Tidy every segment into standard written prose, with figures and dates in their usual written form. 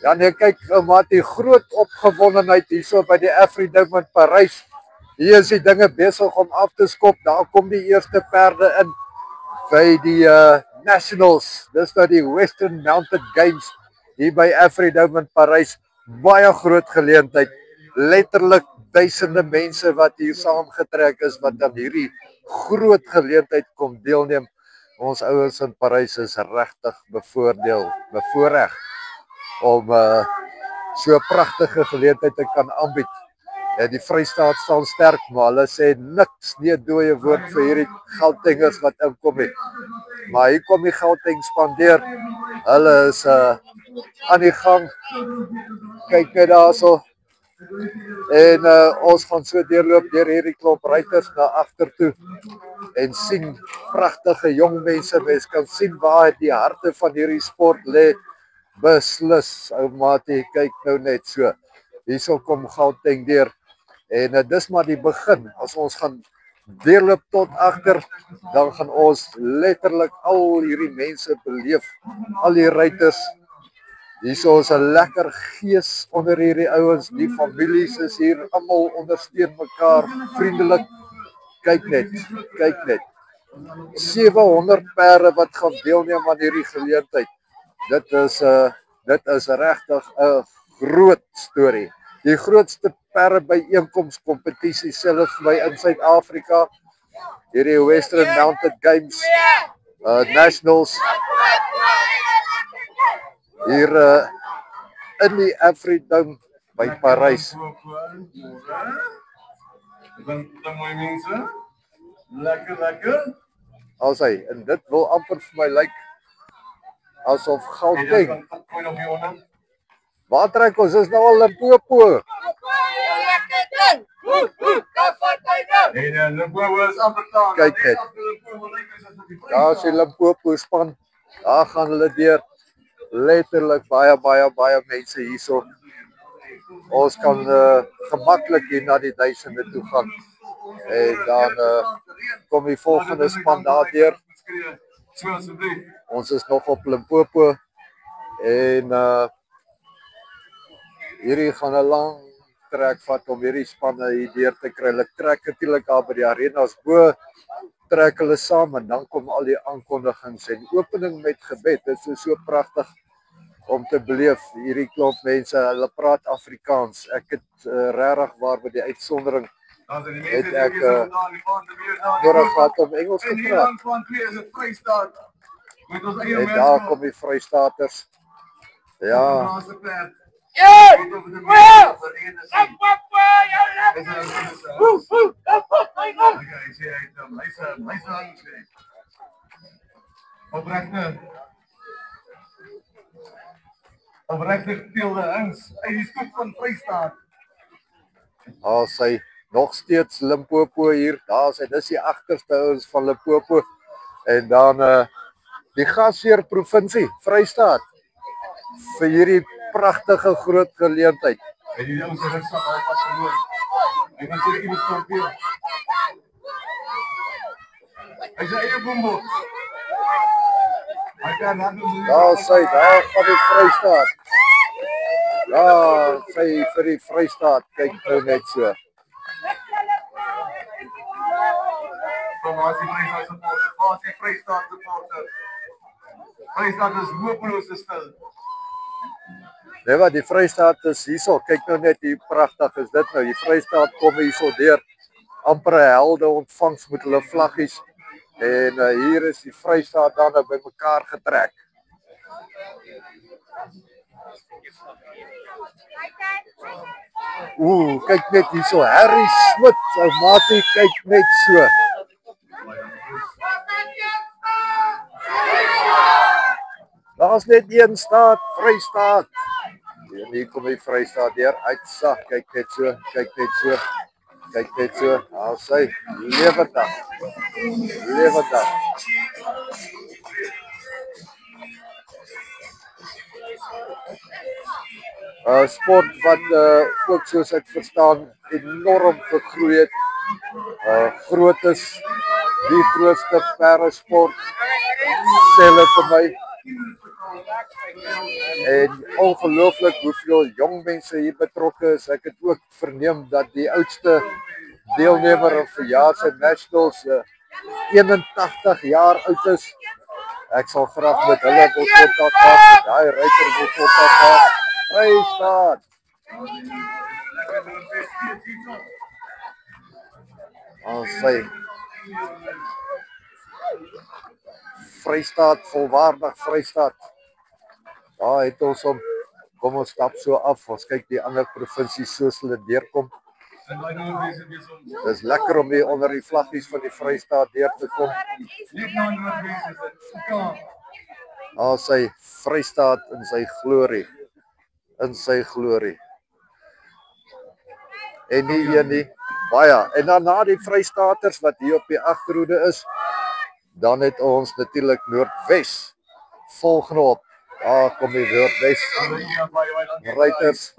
Ja nee, kyk, maar die groot opgewondenheid hierso by die Afridome in Parys. Hier is die dinge besig om af te skop. Daar kom die eerste perde in by die Nationals. Dis nou die Western Mounted Games hier by Afridome in Parys. Baie groot geleentheid. Letterlik duisende mense wat hier saamgetrek is wat aan hierdie groot geleentheid kom deelneem. Ons ouens in Parys is regtig bevoorreg om so 'n pragtige geleentheid te kan aanbied. Die Vrystaat staan sterk, maar hulle sê niks, nie 'n dooie woord vir hierdie Gautengers wat inkom nie. Maar hier kom die Gauteng spandeer. Hulle is aan die gang. Kyk net daarso. En ons gaan so deurloop deur hierdie klomp ruiters na agter toe en sien pragtige jong mense. Mens kan sien waar die harte van hierdie sport lê. Beslis, ou maatie, kyk nou net so. Hierso kom Gauteng deur. En dis maar die begin. As ons gaan deurloop tot agter, dan gaan ons letterlik al hierdie mense beleef, al die ruiters. Hierso is 'n lekker gees onder hierdie ouens, die families is hier, almal ondersteun mekaar, vriendelik. Kyk net. 700 perde wat gaan deelneem aan hierdie geleentheid. Dit is regtig 'n groot storie. Die grootste perde byeenkoms kompetisie selfs by in Suid-Afrika. Hierdie Western Mounted Games Nationals hier in die Afridome by Parys. Mooi mense. Lekker. Alsy, en dit wil amper vir my lyk asof Gauteng. Waar trek ons? Is nou al Limpopo. Kyk net. Daar is die Limpopo span. Daar gaan hulle deur. Letterlik baie mense hierso. Ons kan gemaklik hier na die duisende toe gaan. En dan kom die volgende span daardeur. Ons is nog op Limpopo. En hierdie gaan 'n lang trek vat om hierdie spanne hier deur te kry. Hulle trek natuurlik daar by die arenas bo, trek hulle saam en dan kom al die aankondigings en opening met gebed. Dit is so pragtig om te beleef. Hierdie klomp mense, hulle praat Afrikaans. Ek het regtig waar by die uitsondering het ek nodig gehad om Engels te praat. En daar kom die Vrystaaters. Ja. Opregte teelde ings uit die stoep van Vrystaat. Sy nog steeds Limpopo hier. Daar sy, dis die agterste ouens van Limpopo. En dan die gasheer provinsie Vrystaat vir hierdie pragtige groot geleentheid. En die ouens het rugsak al vas verloor. Hy gaan sê iemand kampioen. Hy sê eie boembo. Hy kan handel. Daar gaan die Vrystaat. Ja, sy vir die Vrystaat. Kyk nou net so. Vrystaat supporter. Vrystaat is hopeloos stil. Nee, wat die Vrystaat is hierso. Kyk nou net hoe pragtig is dit nou. Die Vrystaat kom hierso deur. Amper 'n helde ontvangs met hulle vlaggies. En hier is die Vrystaat dan nou bymekaar getrek. Kyk net hierso. Harry Smit, ou maatie, kyk net so. Daar's net een staat, Vrystaat. En hier kom die Vrystaat deur uitsag. Kyk net so. Daar sy lewendig. Sport wat ook soos ek verstaan enorm gegroei het. Groot is die grootste perdesport. Sê hulle vir my. En ongelooflik hoeveel jong mense hier betrokke is. Ek het ook verneem dat die oudste deelnemer in verjaar se nationals 81 jaar oud is. Ek sal graag met hulle wil kontak maak. Daai ryter wil kontak maak. Vrystaat. Sy Vrystaat, volwaardig Vrystaat. Daar het ons om, kom ons stap so af, ons kyk die ander provinsies soos hulle deurkom. Dis lekker om hier onder die vlaggies van die Vrystaat deur te kom. Sy Vrystaat in sy glorie. In sy glorie. En nie een nie, baie. En dan na die Vrystaaters wat hier op die agterhoede is, dan het ons natuurlik Noordwes volgende op. Daar kom die Noordwes ryters.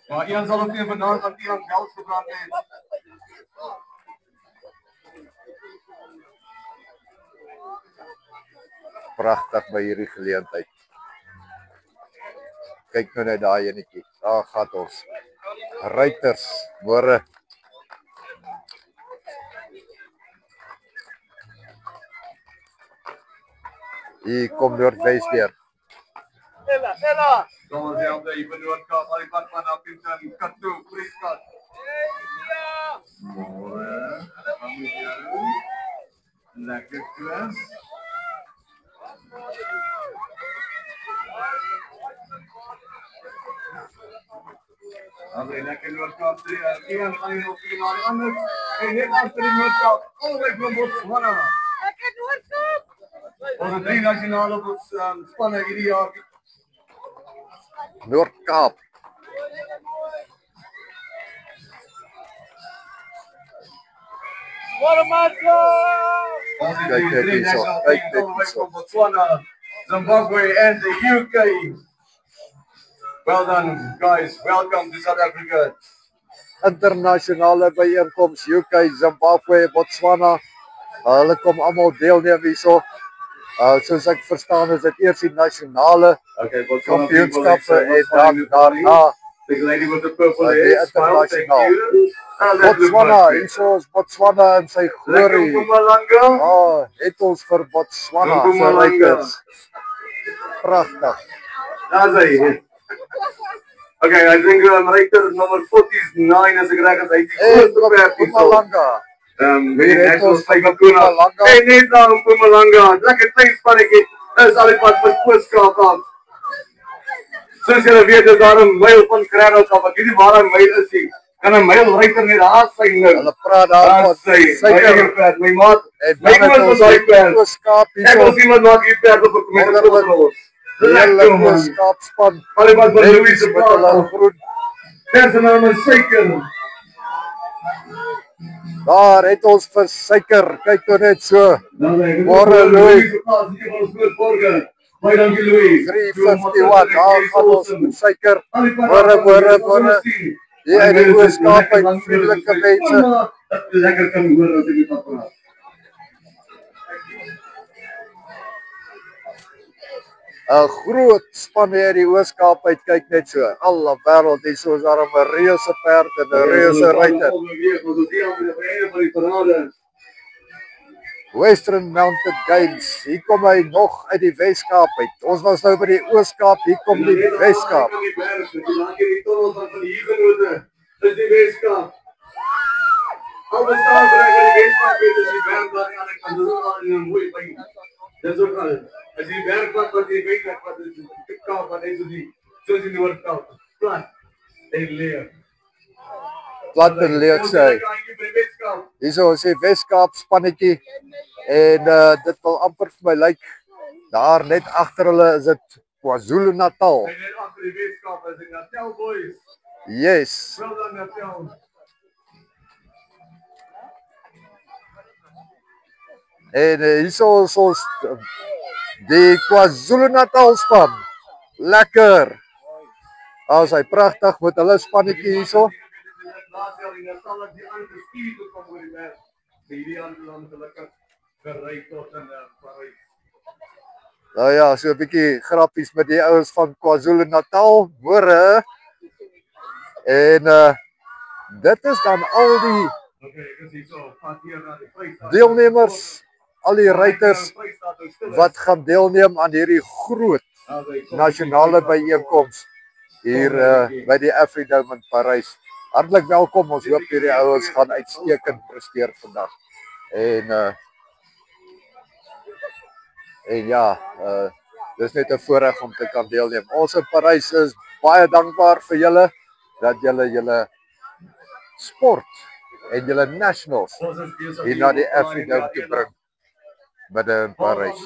Maar Ian sal ook nie vanaand aan Ian geld gebrand het. Pragtig by hierdie geleentheid. Kyk nou net daai enetjie. Daar gaan ons. Ryters, môre. Hier kom Noordwes deur. Ella. Kom ons help jy van Noordkaap, al die pad van Appington, Katoo, Vrystaat. Môre. Lekker klas. Lekker Noordkaap, Ian gaan hier op die maar anders. En net agter die Noordkaap, albei van Botswana. Lekker Noordkaap. Ons 3 nasionale spanne hierdie jaar. Noord-Kaap. Kyk net hierso, kyk net hierso. Botswana, Zimbabwe and the UK. Well done guys, welcome to South Africa. Internasionale byeenkoms, UK, Zimbabwe, Botswana. Hulle kom almal deelneem hierso. Soos ek verstaan is dit eers die nasionale kampioenskappe en dan daarna the lady with the purple die hair. internasionaal. Botswana, hierso is Botswana in sy glorie. Het ons vir Botswana se rykers. Pragtig. Daar's hy. Okay, I think ryker number 49 as ek reg is, hy het die Mpumalanga. Net ons by Mpumalanga. Hey, net daar in Mpumalanga. Lekker klein spannetjie. Is al die pad van Ooskaap af. Soos julle weet, is daar 'n myl van Craddock af. Ek weet nie waar hy myl is nie. Kan 'n myl ryker net daar sy nou. Hulle praat daar van Suiker, my maat. My maat was daai perd. Ooskaap Ek wil sien wat maak hier perd op 'n komedie. Lekker Ooskaapspan. Al die pad van Louis se plaas. plaas. Personaal met suiker. Daar het ons vir suiker. Kyk nou net so. Môre Louis. Baie dankie Louis. 351. Daar gaan ons met suiker. Môre. Hier in die Ooskaap uit vriendelike mense. Lekker kan hoor as ek dit praat. 'n Groot span hier die Ooskaap uit, kyk net so. Alle wêreld, hier so is daar 'n reuse perd en 'n reuse ryter. Western Mounted Games. Hier kom hy nog uit die Weskaap uit. Ons was nou by die Ooskaap, hier kom die Weskaap. Dis die Weskaap. Al bestaan reg in die Weskaap is die berg daar aan die kant van die mooi by. Dis ook al. As die berg wat die Weskaap wat is die Kaap wat is die soos in die Noord-Kaap. Plat en leeg. Plat en leeg sê. Hierso is die Weskaap spannetjie en dit wil amper vir my lyk daar net agter hulle is dit KwaZulu-Natal. Net agter die Weskaap is die Natal boys. Yes. Well done Natal. En hierso is ons die KwaZulu-Natal span. Lekker. As hy pragtig met hulle spannetjie hierso. Laas jaar die Natal het die aangestuur toe kom oor die berg. Hierdie aan gelukkig. gery tot in Parys. Nou ja, so 'n bietjie grappies met die ouens van KwaZulu-Natal, môre. En dit is dan al die Okay, ek is hier so pad hier na die Vrystaat. deelnemers, al die ruiters wat gaan deelneem aan hierdie groot nasionale byeenkoms hier by die AfriDome in Parys. Hartlik welkom. Ons hoop hierdie ouens gaan uitstekend presteer vandag. En ja, dis net 'n voorreg om te kan deelneem. Ons in Parys is baie dankbaar vir julle dat julle sport en julle nationals hier na die AfriDome te bring binne in Parys.